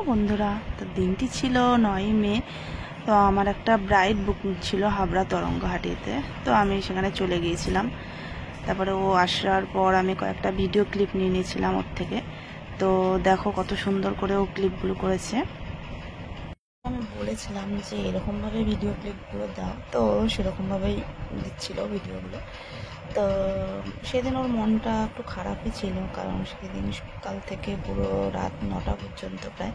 বন্ধুরা, তো দিনটি ছিল 9ই মে। তো আমার একটা ব্রাইড বুকিং ছিল হাবড়া তরঙ্গহাটিতে। তো আমি সেখানে চলে গিয়েছিলাম। তারপরে ও আসার পর আমি কয়েকটা ভিডিও ক্লিপ নিয়ে নিয়েছিলাম ওর থেকে। তো দেখো কত সুন্দর করে ও ক্লিপগুলো করেছে। আমি বলেছিলাম যে এরকমভাবে ভিডিও ক্লিপগুলো দাও, তো সেরকমভাবেই দিচ্ছিল ভিডিওগুলো। তো সেদিন ওর মনটা একটু খারাপই ছিল, কারণ সেদিন সকাল থেকে পুরো রাত 9টা পর্যন্ত প্রায়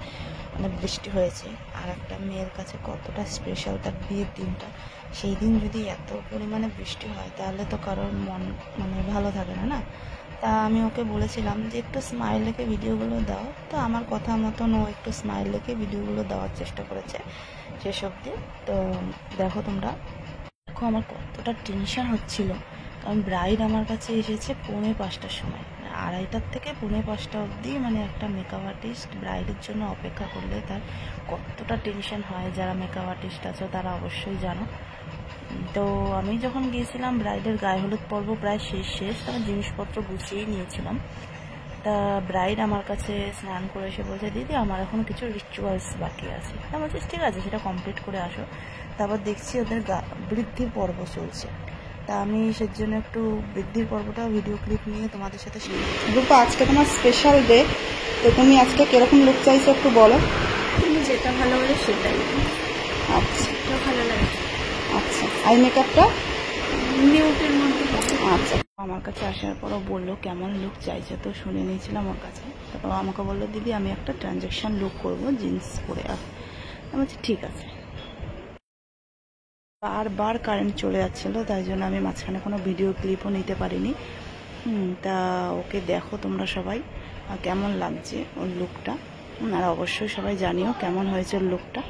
বৃষ্টি হয়েছে। আর একটা মেয়ের কাছে কতটা স্পেশাল তার বিয়ের দিনটা, সেই দিন যদি এত পরিমাণে বৃষ্টি হয় তাহলে তো কারোর মন ভালো থাকে না না। তা আমি ওকে বলেছিলাম যে একটু স্মাইল রেখে ভিডিওগুলো দাও। তো আমার কথা মতন ও একটু স্মাইল রেখে ভিডিওগুলো দেওয়ার চেষ্টা করেছে শেষ অবধি। তো দেখো তোমরা, দেখো আমার কতটা টেনশন হচ্ছিল, কারণ ব্রাইড আমার কাছে এসেছে 4:45টার সময়। 2:30টার থেকে 4:45টা অবধি একটা মেকআপ আর্টিস্ট ব্রাইডের জন্য অপেক্ষা করলে তার কতটা টেনশন হয়। যারা মেকআপ আর্টিস্ট আছে তারা অবশ্যই জানো। তো আমি যখন গিয়েছিলাম ব্রাইডের গায়ে হলুদ পর্ব প্রায় শেষ, তখন জিনিসপত্র গুছিয়েই নিয়েছিলাম। তা ব্রাইড আমার কাছে স্নান করে এসে বলছে, দিদি আমার এখন কিছু রিচুয়ালস বাকি আছে। আমি বলছি ঠিক আছে, সেটা কমপ্লিট করে আসো। তারপর দেখছি ওদের বৃদ্ধির পর্ব চলছে। তা আমি সেজন্য একটু বৃদ্ধির পর্বটা ভিডিও ক্লিপ নিয়ে তোমাদের সাথে শেয়ার করছি। রূপা, আজকে তোমার স্পেশাল ডে, তো তুমি আজকে কিরকম লুক চাইছো একটু বলো। তুমি যেটা ভালো বলে সেটাই। আচ্ছা, এটা ভালো লাগে। আচ্ছা, আই মেকআপটা নিউটের মধ্যে। আচ্ছা। আমার কাছে আসার পরও বললো কেমন লুক চাইছে, তো শুনে নিয়েছিলাম ওর কাছে। তারপর আমাকে বললো, দিদি আমি একটা ট্রানজ্যাকশন লুক করবো জিন্স পরে। আমি বলছি ঠিক আছে। বারবার কারেন্ট চলে যাচ্ছিলো, তাই জন্য আমি মাঝখানে কোনো ভিডিও ক্লিপও নিতে পারিনি। তা ওকে দেখো তোমরা সবাই কেমন লাগছে ওর লুকটা, আর অবশ্যই সবাই জানিও কেমন হয়েছে ওর লুকটা।